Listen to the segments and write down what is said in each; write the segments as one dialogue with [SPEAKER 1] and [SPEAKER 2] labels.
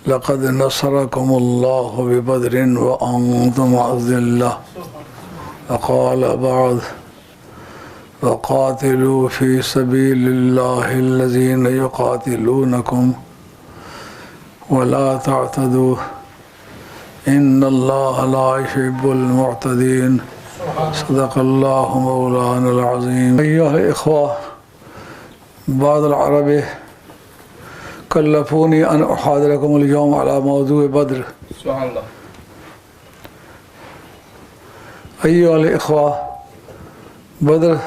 [SPEAKER 1] لقد نصركم الله ببدر وأنتم أذلة وقال بعد وقاتلوا في سبيل الله الذين يقاتلونكم ولا تعتدوا إن الله لا يحب المعتدين صدق الله مولانا العظيم. أيها الإخوة، بعض العرب كلفوني أن أحاضركم اليوم على موضوع بدر. سبحان الله. أيها الإخوة، بدر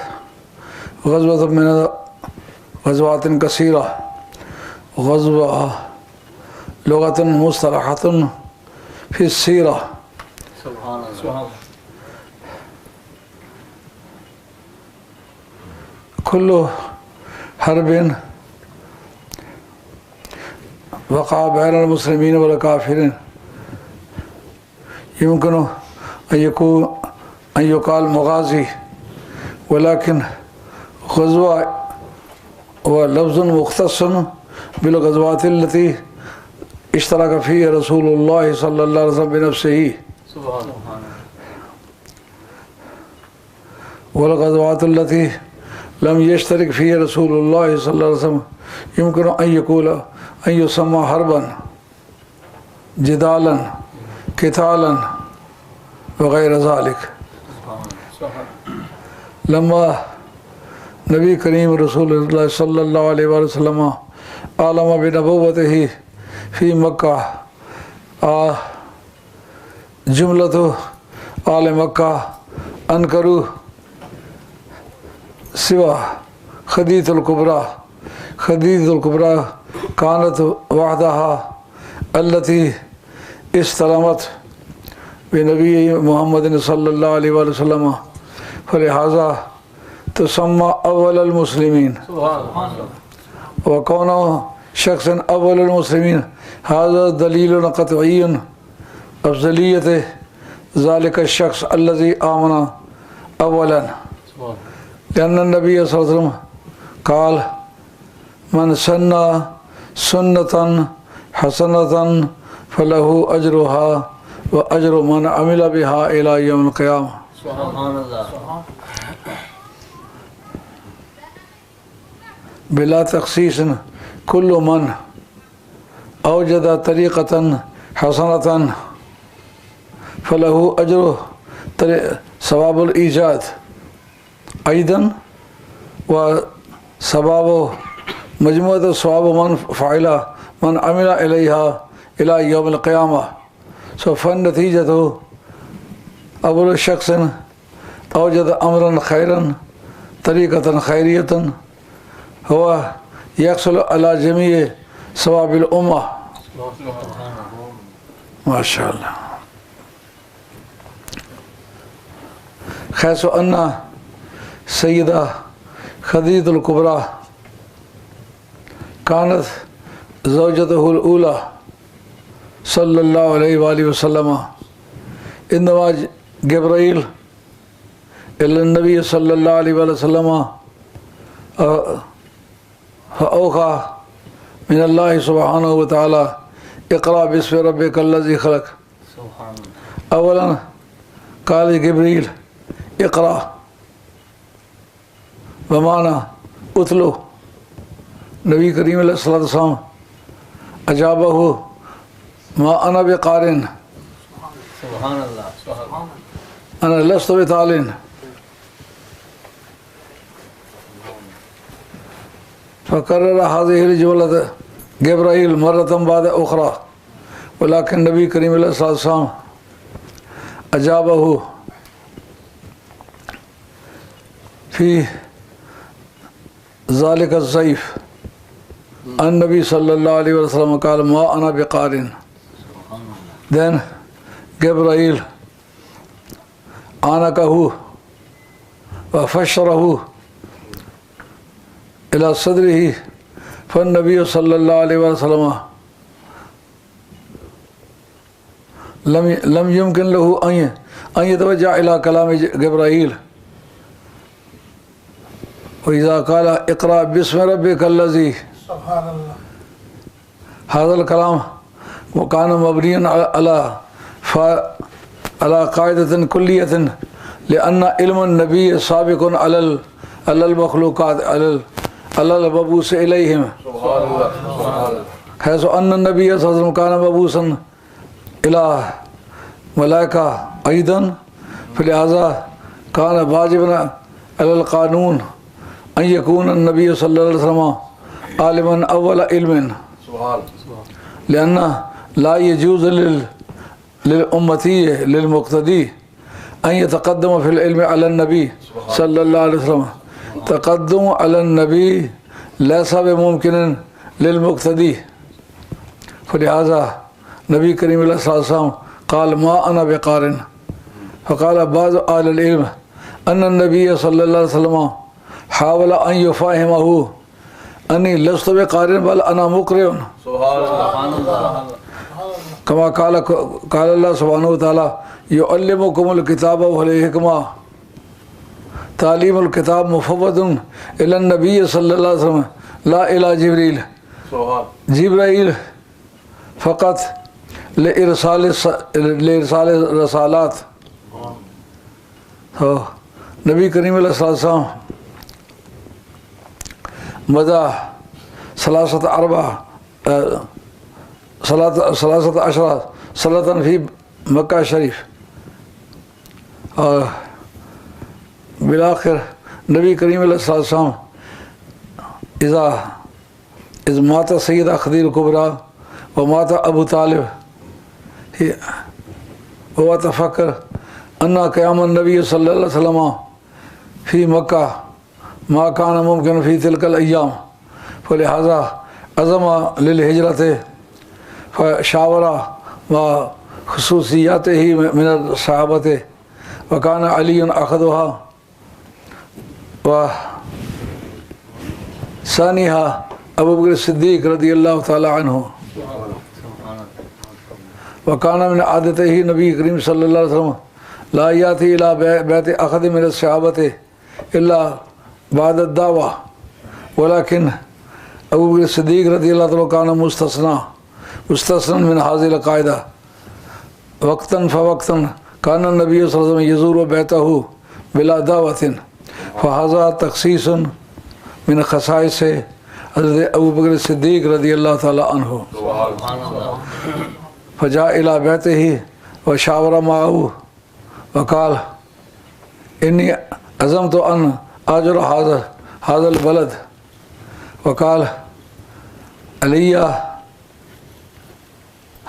[SPEAKER 1] غزوة من غزوات كثيرة، غزوة لغة مصطلحة في السيرة. سبحان الله. كل حرب وقع بين المسلمين والكافرين يمكن أن يقال مغازي، ولكن غزوة ولفظ مختص بالغزوات التي اشترك فيها رسول الله صلى الله عليه وسلم بنفسه، والغزوات التي لم يشترك فيها رسول الله صلى الله عليه وسلم يمكن أن يسمى حربا، جدالا، قتالا وغير ذلك. لما نبی کریم رسول اللہ صلی اللہ علیہ وسلم عالم بنبوته في مكة جملة آل مكة أنكروا سوى خديجة الكبرى. خديجة الكبرى كانت وحدها التي استلمت بنبي محمد صلى الله عليه وسلم، فلهذا تسمى أول المسلمين. وكونه شخصا أول المسلمين هذا دليل قطعي أفضلية ذلك الشخص الذي آمن أولا، لأن النبي صلى الله عليه وسلم قال من سن سنة حسنة فله أجرها وأجر من عمل بها إلى يوم القيامة. سبحان الله. بلا تخصيص كل من أوجد طريقة حسنة فله أجر ثواب الإيجاد أيضا، وثواب مجموعة ثواب من فعل من عمل إليها إلى يوم القيامة. فالنتيجة أول شخص أوجد أمرا خيرا طريقة خيرية هو يحصل على جميع ثواب الأمة. ما شاء الله. حيث أن سيدة خديجة الكبرى كانت زوجته الأولى صلى الله عليه وآله وسلم، إنما جبرائيل إلى النبي صلى الله عليه وسلم فأوحى من الله سبحانه وتعالى اقرأ باسم ربك الذي خلق. أولا قال جبريل اقرأ، بمعنى اتلو. نبی کریم علیہ السلام اجابہ ما انا بقارن، سبحان اللہ، انا لست بتالن. فقرر هذه الجملة جبرائيل مرة بعد أخرى، ولكن نبی کریم علیہ السلام اجابہ في ذلك الضيف. النبي صلى الله عليه وسلم قال ما أنا بقارن. Then Gabriel آنكه وفشره إلى صدره، فالنبي صلى الله عليه وسلم لم يمكن له أن يتوجه إلى كلام جبرائيل. وإذا قال اقرأ باسم ربك الذي، هذا الكلام وكان مبنيا على قاعدة كلية لأن علم النبي سابق على المخلوقات على المبعوث إليهم حيث أن النبي صلى الله عليه وسلم كان مبعوثا إلى ملائكة أيضا فلهذا كان واجبا على القانون أن يكون النبي صلى الله عليه وسلم عالما أول علم لأن لا يجوز للأمتي للمقتدي أن يتقدم في العلم على النبي صلى الله عليه وسلم تقدم على النبي ليس بممكن للمقتدي فلهذا نبی کریم علیہ السلام قال ما أنا بقارن فقال بعض أهل العلم أن النبي صلى الله عليه وسلم حاول أن يفهمه أني لست بقارن بل أنا مقرئ كما قال الله سبحانه وتعالى يعلمكم الكتاب والحكمة تعليم الكتاب مفوض إلى النبي صلى الله عليه وسلم لا إلى جبرائيل فقط لإرسال الرسالات. نبی کریم علیہ السلام مدى 13 صلاة في مکہ شریف اور بالآخر نبی کریم علیہ السلام اذ مات سیدہ قدیر الکبریٰ ومات ابو طالب وتفکر ان قیام النبی صلی اللہ علیہ وسلم فی مکہ ما کان ممکن فی تلک الایام فلہذا عزم للہجرت فشاورہ و خصوصیات ہی من الصحابت وکان علی اخذها و ثانیہ ابو بکر صدیق رضی اللہ تعالی عنہ وکان من عادتہ نبی کریم صلی اللہ علیہ وسلم لا یاتی الى بیت اخذ من الصحابت الا بعد الدعوہ ولكن ابو بکر صدیق رضی اللہ تعالی کان مستثنا من هذه القاعدہ وقتا فوقتا کان النبی صلی اللہ علیہ وسلم یزور بیتہ بلا دعوت فهذا تخصیص من خصائص حضرت ابو بکر صدیق رضی اللہ تعالی عنہ فجاء الى بیتہ وشاور معه وقال انی عزمت ان آجر هذا البلد وقال علی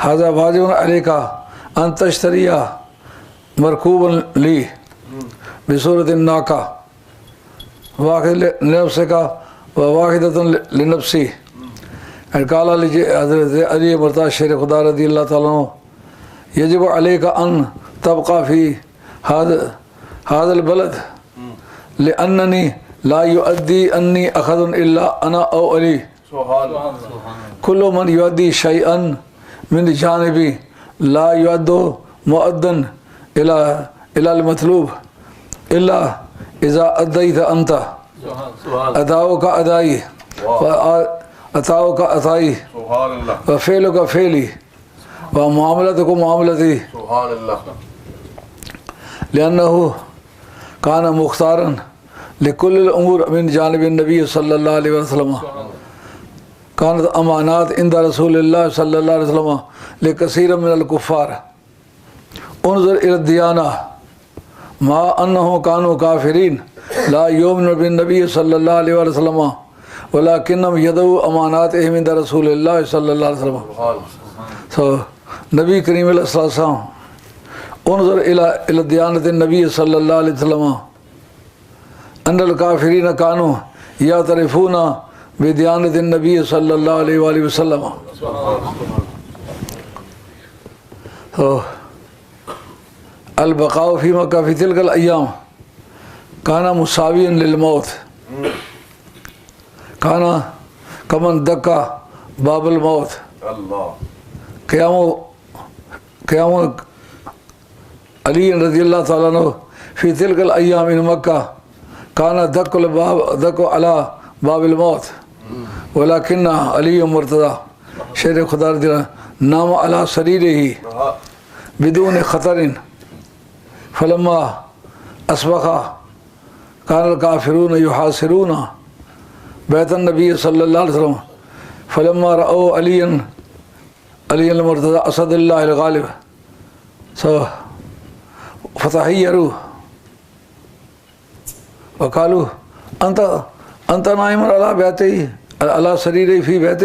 [SPEAKER 1] هذا واجب علیک ان تشتری مرکوبا لی بصورت الناقہ واحد لنفسک وواحدۃ لنفسی قال حضرت علی مرتضی شیر خدا رضی اللہ تعالیٰ عنہ یجب علیک ان تبقى فی هذا البلد لأننی لا يؤدي انی اخذ الا انا او علی کل من يؤدي شيئا من جانبی لا يؤد مؤدن الى المطلوب الا اذا ادیت انت اداؤک ادائی عطاؤک عطائی وفعلک فعلی ومعاملتک معاملتی لأنه كان مختارا لكل الأمور من جانب النبي صلى الله عليه وسلم كانت أمانات عند رسول الله صلى الله عليه وسلم لكثير من الكفار انظر إلى الديانة ما أنهم كانوا كافرين لا يؤمنون بالنبي صلى الله عليه وسلم ولكنهم يدعوا أماناتهم عند رسول الله صلى الله عليه وسلم. So نبی کریم علیہ السلام انظر الى دیانت النبی صلی اللہ علیہ وسلم ان الکافرین کانوا یعترفون بدیانت النبی صلی اللہ علیہ وآلہ وسلم. البقاء فی مکہ فی تلک الایام کان مساویا للموت کان کمن دکا باب الموت. قیام علی رضی اللہ تعالیٰ عنہ فی تلک الایام ان مکہ کان دق علی باب الموت ولکن علی مرتضی شیر خدا رضی اللہ نام علی سریرہ بدون خطر فلما اصبح کان الکافرون یحاصرون بیت النبی صلی اللہ علیہ وسلم فلما رأوا علی المرتضی اسد اللہ الغالب فتحیروا وقالوا انت نائم علی بیتہ علی سریرہ فی بیتہ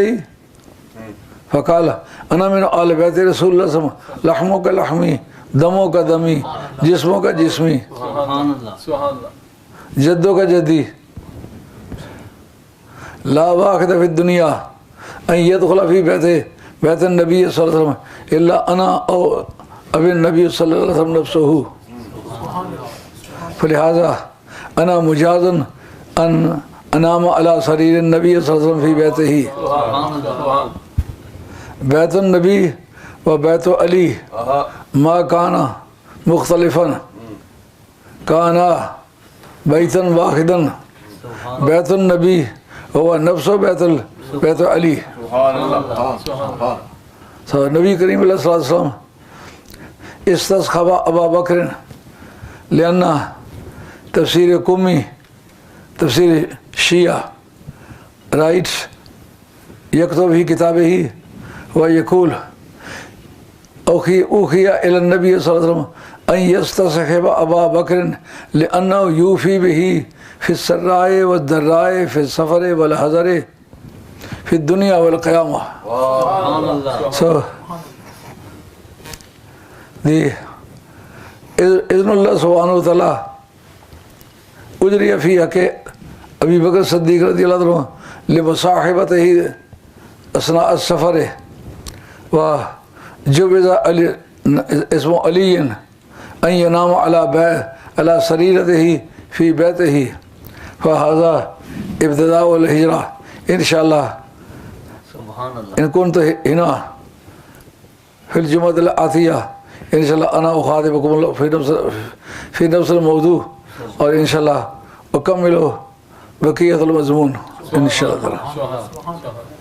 [SPEAKER 1] فقال انا من آل بیت رسول اللہ صلی اللہ علیہ وسلم لحموں کا لحمی دموں کا دمی جسموں کا جسمی جدوں کا جدی لا واقع فی الدنیا ان يدخل فی بیت النبی صلی اللہ علیہ وسلم الا انا او ابی النبی صلی اللہ علیہ وسلم نفسہ فلہذا انا مجاز ان انام علی سریر النبی صلی اللہ علیہ وسلم فی بیتہ بیت النبی و بیت علی ما کانا مختلفا کانا بیتن واحدا بیت النبی و نفس بیت علی نبی کریم علیہ السلام استصحب ابا بکر لأن تفسیر قمی تفسیر شیعہ رائٹس یکتب ہی کتابہ ہی ويقول أوحي إلى النبي صلى الله عليه وسلم أن يستصحب أبا بكر لأنه يوفي به في السراء والضراء في السفر والحضر في الدنيا والقيامة. So the إذن الله سبحانه وتعالى أجري في حق أبي بكر الصديق رضي الله عنه لمصاحبته أثناء السفر وجوز اسم علی ان ینام علی سریرتہ فی بیتہ فہذا ابتداء الہجرہ انشاءاللہ ان کنت ہنا فی الجمعۃ الآتیہ انشاءاللہ انا اخاطبکم اللہ فی نفس الموضوع اور انشاءاللہ اکمل بقیۃ المضمون انشاءاللہ.